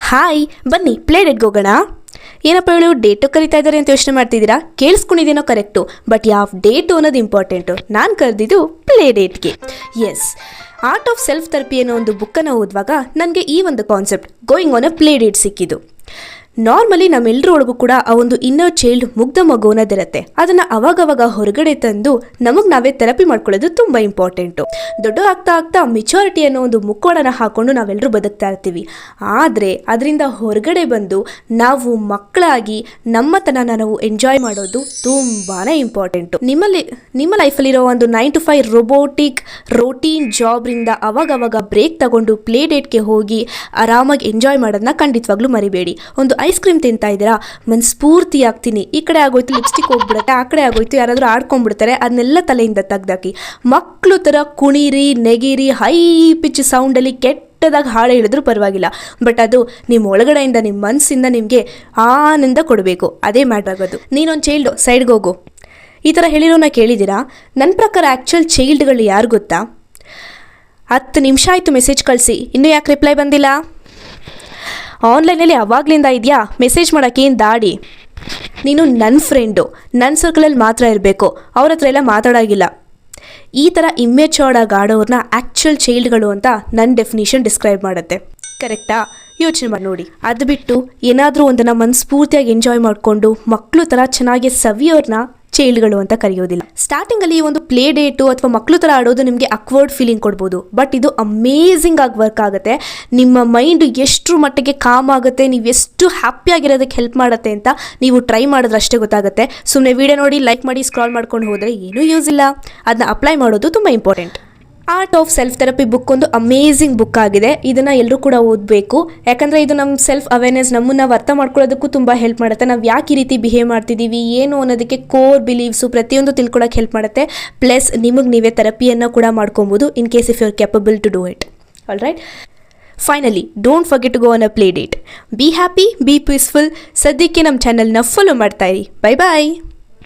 Hi, ಬನ್ನಿ play ಡೇಟ್ಗೆ ಹೋಗೋಣ. ಏನಪ್ಪ ಹೇಳು, ಡೇಟು ಕರಿತಾ ಇದ್ದಾರೆ ಅಂತ ಯೋಚನೆ ಮಾಡ್ತಿದ್ದೀರಾ? ಕೇಳಿಸ್ಕೊಂಡಿದ್ದೇನೋ ಕರೆಕ್ಟು, ಬಟ್ ಯಾವ ಡೇಟು ಅನ್ನೋದು ಇಂಪಾರ್ಟೆಂಟು. ನಾನು ಕರೆದಿದ್ದು ಪ್ಲೇ ಡೇಟ್ಗೆ. Yes, art of self therapy ಅನ್ನೋ ಒಂದು ಬುಕ್ಕನ್ನು ಓದುವಾಗ ನನಗೆ ಈ ಒಂದು concept going on a play date ಸಿಕ್ಕಿದ್ದು. ನಾರ್ಮಲಿ ನಮ್ಮೆಲ್ಲರ ಒಳಗೂ ಕೂಡ ಆ ಒಂದು ಇನ್ನರ್ ಚೈಲ್ಡ್ ಮುಗ್ಧ ಮಗು ಅನ್ನೋದಿರುತ್ತೆ. ಅದನ್ನು ಅವಾಗವಾಗ ಹೊರಗಡೆ ತಂದು ನಮಗೆ ನಾವೇ ಥೆರಪಿ ಮಾಡ್ಕೊಳ್ಳೋದು ತುಂಬ ಇಂಪಾರ್ಟೆಂಟು. ದೊಡ್ಡ ಆಗ್ತಾ ಆಗ್ತಾ ಮೆಚುರಿಟಿ ಅನ್ನೋ ಒಂದು ಮುಖವಾಡನ ಹಾಕ್ಕೊಂಡು ನಾವೆಲ್ಲರೂ ಬದುಕ್ತಾ ಇರ್ತೀವಿ. ಆದರೆ ಅದರಿಂದ ಹೊರಗಡೆ ಬಂದು ನಾವು ಮಕ್ಕಳಾಗಿ ನಮ್ಮತನ ನಾವು ಎಂಜಾಯ್ ಮಾಡೋದು ತುಂಬಾ ಇಂಪಾರ್ಟೆಂಟು. ನಿಮ್ಮ ಲೈಫಲ್ಲಿರೋ ಒಂದು 9 to 5 ರೊಬೋಟಿಕ್ ರೋಟೀನ್ ಜಾಬ್ರಿಂದ ಅವಾಗವಾಗ ಬ್ರೇಕ್ ತಗೊಂಡು ಪ್ಲೇ ಡೇಟ್ಗೆ ಹೋಗಿ ಆರಾಮಾಗಿ ಎಂಜಾಯ್ ಮಾಡೋದನ್ನ ಖಂಡಿತವಾಗ್ಲೂ ಮರಿಬೇಡಿ. ಒಂದು ಐಸ್ ಕ್ರೀಮ್ ತಿಂತಾ ಇದ್ದೀರಾ, ಮನಸ್ಫೂರ್ತಿ ಆಗ್ತೀನಿ, ಈ ಕಡೆ ಆಗೋಯ್ತು ಲಿಪ್ಸ್ಟಿಕ್ ಹೋಗ್ಬಿಡುತ್ತೆ, ಆ ಕಡೆ ಆಗೋಯ್ತು ಯಾರಾದರೂ ಆಡ್ಕೊಂಡ್ಬಿಡ್ತಾರೆ, ಅದನ್ನೆಲ್ಲ ತಲೆಯಿಂದ ತೆಗ್ದಾಕಿ ಮಕ್ಕಳು ಥರ ಕುಣಿರಿ, ನೆಗಿರಿ, ಹೈ ಪಿಚ್ ಸೌಂಡಲ್ಲಿ ಕೆಟ್ಟದಾಗಿ ಹಾಡು ಹೇಳಿದ್ರು ಪರವಾಗಿಲ್ಲ, ಬಟ್ ಅದು ನಿಮ್ಮ ಒಳಗಡೆಯಿಂದ ನಿಮ್ಮ ಮನಸ್ಸಿಂದ ನಿಮಗೆ ಆನಂದ ಕೊಡಬೇಕು. ಅದೇ ಮ್ಯಾಟರ್ ಆಗೋದು. ನೀನೊಂದು ಚೈಲ್ಡು, ಸೈಡ್ಗೆ ಹೋಗು ಈ ಥರ ಹೇಳಿರೋನ ಕೇಳಿದ್ದೀರಾ? ನನ್ನ ಪ್ರಕಾರ ಆ್ಯಕ್ಚುಲ್ ಚೈಲ್ಡ್ಗಳು ಯಾರು ಗೊತ್ತಾ? 10 ನಿಮಿಷ ಆಯಿತು ಮೆಸೇಜ್ ಕಳಿಸಿ, ಇನ್ನೂ ಯಾಕೆ ರಿಪ್ಲೈ ಬಂದಿಲ್ಲ? ಆನ್ಲೈನಲ್ಲಿ ಅವಾಗಲಿಂದ ಇದೆಯಾ? ಮೆಸೇಜ್ ಮಾಡೋಕ್ಕೇನು ದಾಡಿ? ನೀನು ನನ್ನ ಫ್ರೆಂಡು, ನನ್ನ ಸರ್ಕಲಲ್ಲಿ ಮಾತ್ರ ಇರಬೇಕು, ಅವ್ರ ಹತ್ರ ಎಲ್ಲ ಮಾತಾಡೋಗಿಲ್ಲ. ಈ ಥರ ಇಮ್ಮೆಚೂರ್ಡಾಗಿ ಆಡೋರನ್ನ ಆ್ಯಕ್ಚುಲ್ ಚೈಲ್ಡ್ಗಳು ಅಂತ ನನ್ನ ಡೆಫಿನಿಷನ್ ಡಿಸ್ಕ್ರೈಬ್ ಮಾಡುತ್ತೆ. ಕರೆಕ್ಟಾ? ಯೋಚನೆ ಮಾಡಿ ನೋಡಿ. ಅದು ಬಿಟ್ಟು ಏನಾದರೂ ಒಂದನ್ನು ಮನಸ್ಫೂರ್ತಿಯಾಗಿ ಎಂಜಾಯ್ ಮಾಡಿಕೊಂಡು ಮಕ್ಕಳು ಥರ ಚೆನ್ನಾಗಿ ಸವಿಯೋರ್ನ ಚೈಲ್ಡ್ಗಳು ಅಂತ ಕರೆಯೋದಿಲ್ಲ. ಸ್ಟಾರ್ಟಿಂಗಲ್ಲಿ ಈ ಒಂದು ಪ್ಲೇ ಡೇಟು ಅಥವಾ ಮಕ್ಕಳು ಥರ ಆಡೋದು ನಿಮಗೆ ಅಕ್ವರ್ಡ್ ಫೀಲಿಂಗ್ ಕೊಡ್ಬೋದು, ಬಟ್ ಇದು ಅಮೇಝಿಂಗ್ ಆಗಿ ವರ್ಕ್ ಆಗುತ್ತೆ. ನಿಮ್ಮ ಮೈಂಡ್ ಎಷ್ಟು ಮಟ್ಟಿಗೆ ಕಾಮ್ ಆಗುತ್ತೆ, ನೀವು ಎಷ್ಟು ಹ್ಯಾಪಿಯಾಗಿರೋದಕ್ಕೆ ಹೆಲ್ಪ್ ಮಾಡುತ್ತೆ ಅಂತ ನೀವು ಟ್ರೈ ಮಾಡಿದ್ರೆ ಅಷ್ಟೇ ಗೊತ್ತಾಗುತ್ತೆ. ಸುಮ್ಮನೆ ವಿಡಿಯೋ ನೋಡಿ ಲೈಕ್ ಮಾಡಿ ಸ್ಕ್ರಾಲ್ ಮಾಡ್ಕೊಂಡು ಹೋದರೆ ಏನೂ ಯೂಸ್ ಇಲ್ಲ. ಅದನ್ನ ಅಪ್ಲೈ ಮಾಡೋದು ತುಂಬ important. Art of self therapy book ಒಂದು ಅಮೇಝಿಂಗ್ ಬುಕ್ ಆಗಿದೆ. ಇದನ್ನು ಎಲ್ಲರೂ ಕೂಡ ಓದಬೇಕು, ಯಾಕಂದರೆ ಇದು ನಮ್ಮ ಸೆಲ್ಫ್ ಅವೇರ್ನೆಸ್, ನಮ್ಮನ್ನು ಅರ್ಥ ಮಾಡ್ಕೊಳ್ಳೋದಕ್ಕೂ ತುಂಬ ಹೆಲ್ಪ್ ಮಾಡುತ್ತೆ. ನಾವು ಯಾಕೆ ಈ ರೀತಿ ಬಿಹೇವ್ ಮಾಡ್ತಿದ್ದೀವಿ ಏನು ಅನ್ನೋದಕ್ಕೆ ಕೋರ್ ಬಿಲೀವ್ಸು ಪ್ರತಿಯೊಂದು ತಿಳ್ಕೊಳಕ್ಕೆ ಹೆಲ್ಪ್ ಮಾಡುತ್ತೆ. ಪ್ಲಸ್ ನಿಮಗೆ ನೀವೇ ಥೆರಪಿಯನ್ನು ಕೂಡ ಮಾಡ್ಕೊಬೋದು in case if you are capable to do it. All right, finally don't forget to go on a play date. Be happy, be peaceful. ಸದ್ಯಕ್ಕೆ ನಮ್ಮ ಚಾನಲ್ನ ಫಾಲೋ ಮಾಡ್ತಾ ಇರಿ. ಬೈ ಬಾಯ್.